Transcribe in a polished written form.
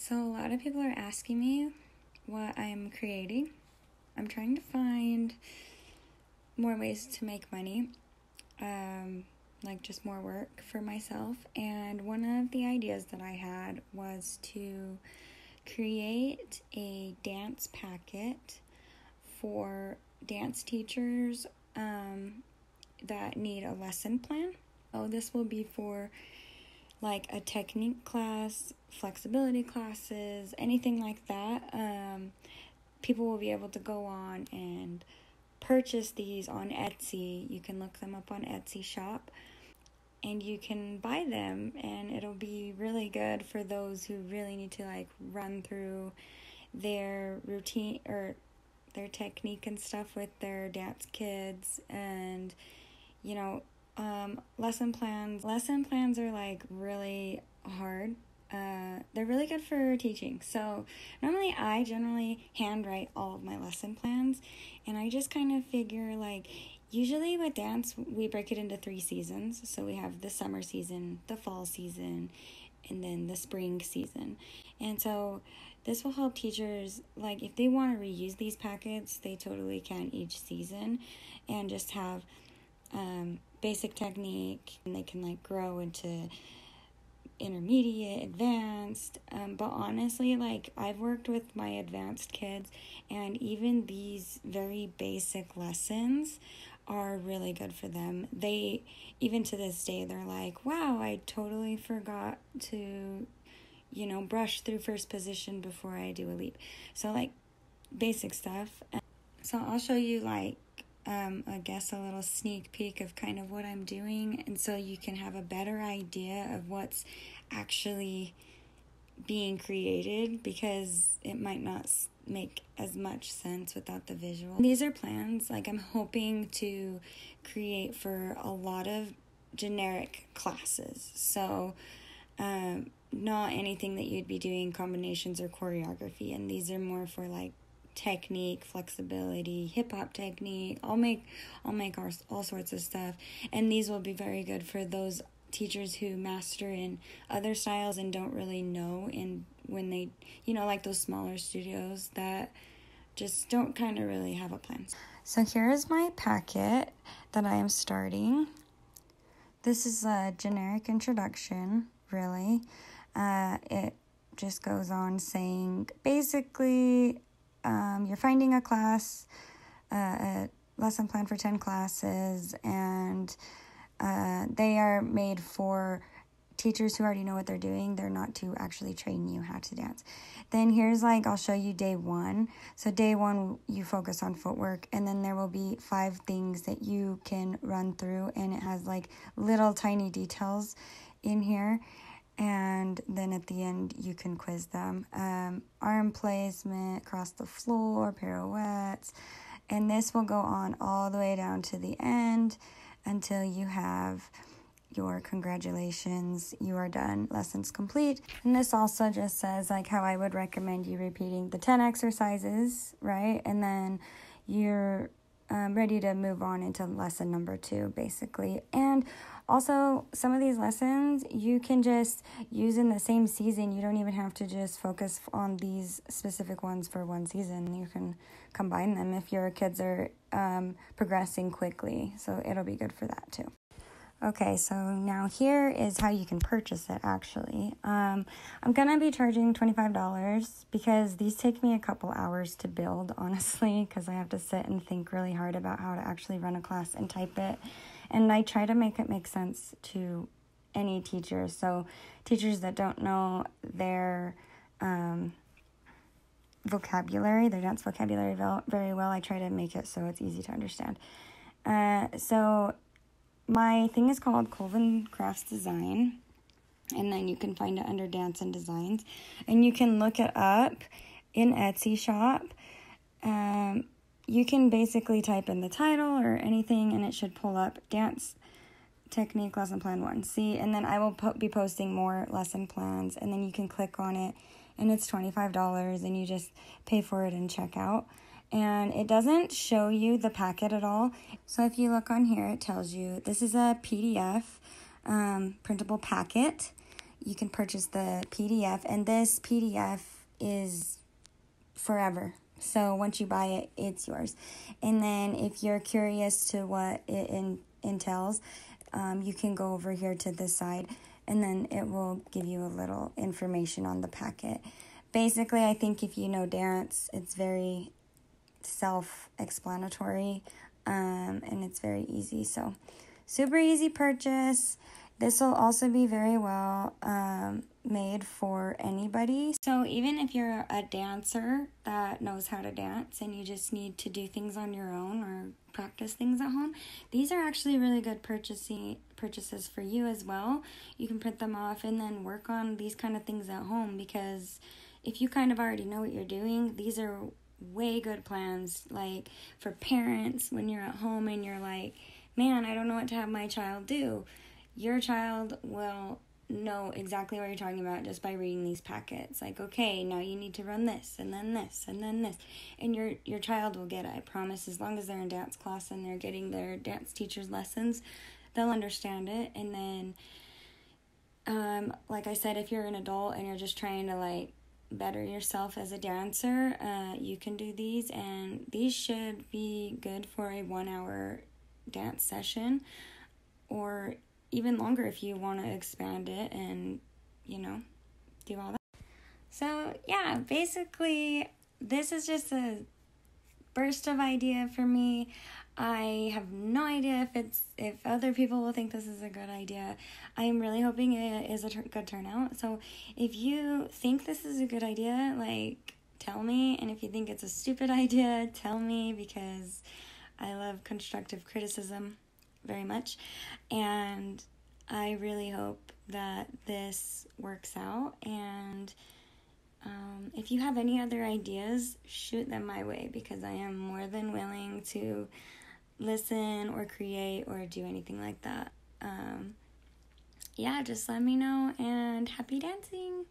So a lot of people are asking me what I'm creating. I'm trying to find more ways to make money, like just more work for myself. And one of the ideas that I had was to create a dance packet for dance teachers that need a lesson plan. This will be for like a technique class, flexibility classes, anything like that. People will be able to go on and purchase these on Etsy. You can look them up on Etsy shop and you can buy them, and it'll be really good for those who really need to like run through their routine or their technique and stuff with their dance kids. And lesson plans are like really hard. They're really good for teaching. So normally I generally handwrite all of my lesson plans, and I just kind of figure like usually with dance we break it into 3 seasons. So we have the summer season, the fall season, and then the spring season. And so this will help teachers, like if they want to reuse these packets, they totally can each season, and just have basic technique, and they can like grow into intermediate, advanced. But honestly, like I've worked with my advanced kids, and even these very basic lessons are really good for them. They, even to this day, they're like, wow, I totally forgot to, brush through first position before I do a leap. So like basic stuff. So I'll show you like I guess a little sneak peek of kind of what I'm doing, and so you can have a better idea of what's actually being created, because it might not make as much sense without the visual. These are plans like I'm hoping to create for a lot of generic classes, so not anything that you'd be doing combinations or choreography, and these are more for like technique, flexibility, hip-hop technique. I'll make all sorts of stuff, and these will be very good for those teachers who master in other styles and don't really know, and when they, like those smaller studios that just don't kind of really have a plan. So here is my packet that I am starting. This is a generic introduction, really. It just goes on saying basically you're finding a class, a lesson plan for 10 classes, and they are made for teachers who already know what they're doing. They're not to actually train you how to dance. Then here's like, I'll show you day 1. So day 1, you focus on footwork, and then there will be 5 things that you can run through, and it has like little tiny details in here. And then at the end, you can quiz them. Arm placement, across the floor, pirouettes. And this will go on all the way down to the end until you have your congratulations, you are done, lessons complete. And this also just says like how I would recommend you repeating the 10 exercises, right? And then you're ready to move on into lesson number 2, basically. And also, some of these lessons you can just use in the same season. You don't even have to just focus on these specific ones for one season. You can combine them if your kids are progressing quickly. So it'll be good for that too. Okay, so now here is how you can purchase it, actually. I'm going to be charging $25 because these take me a couple hours to build, honestly, because I have to sit and think really hard about how to actually run a class and type it. And I try to make it make sense to any teacher. So teachers that don't know their vocabulary, their dance vocabulary very well, I try to make it so it's easy to understand. So my thing is called Colvin Crafts Design, and then you can find it under Dance and Designs, and you can look it up in Etsy shop. You can basically type in the title or anything, and it should pull up Dance Technique Lesson Plan 1. See, and then I will be posting more lesson plans, and then you can click on it, and it's $25, and you just pay for it and check out. And it doesn't show you the packet at all. So if you look on here, it tells you this is a PDF printable packet. you can purchase the PDF, and this PDF is forever. So once you buy it, it's yours. And then if you're curious to what it entails, you can go over here to this side, and then it will give you a little information on the packet. Basically, I think if you know dance, it's very self-explanatory, and it's very easy. So super easy purchase. This will also be very well made for anybody. So even if you're a dancer that knows how to dance and you just need to do things on your own or practice things at home, these are actually really good purchases for you as well. You can print them off and then work on these kind of things at home, because if you kind of already know what you're doing, these are way good plans, like for parents when you're at home and you're like, man, I don't know what to have my child do. Your child will know exactly what you're talking about just by reading these packets. Like, okay, now you need to run this, and then this, and then this. And your child will get it, I promise. As long as they're in dance class and they're getting their dance teacher's lessons, they'll understand it. And then, like I said, if you're an adult and you're just trying to, like, better yourself as a dancer, you can do these. And these should be good for a 1-hour dance session, or even longer if you want to expand it and, do all that. So, yeah, basically, this is just a burst of idea for me. I have no idea if other people will think this is a good idea. I am really hoping it is a good turnout. So, if you think this is a good idea, tell me. And if you think it's a stupid idea, tell me, because I love constructive criticism very much, and I really hope that this works out. And if you have any other ideas, shoot them my way, because I am more than willing to listen or create or do anything like that. Just let me know, and happy dancing!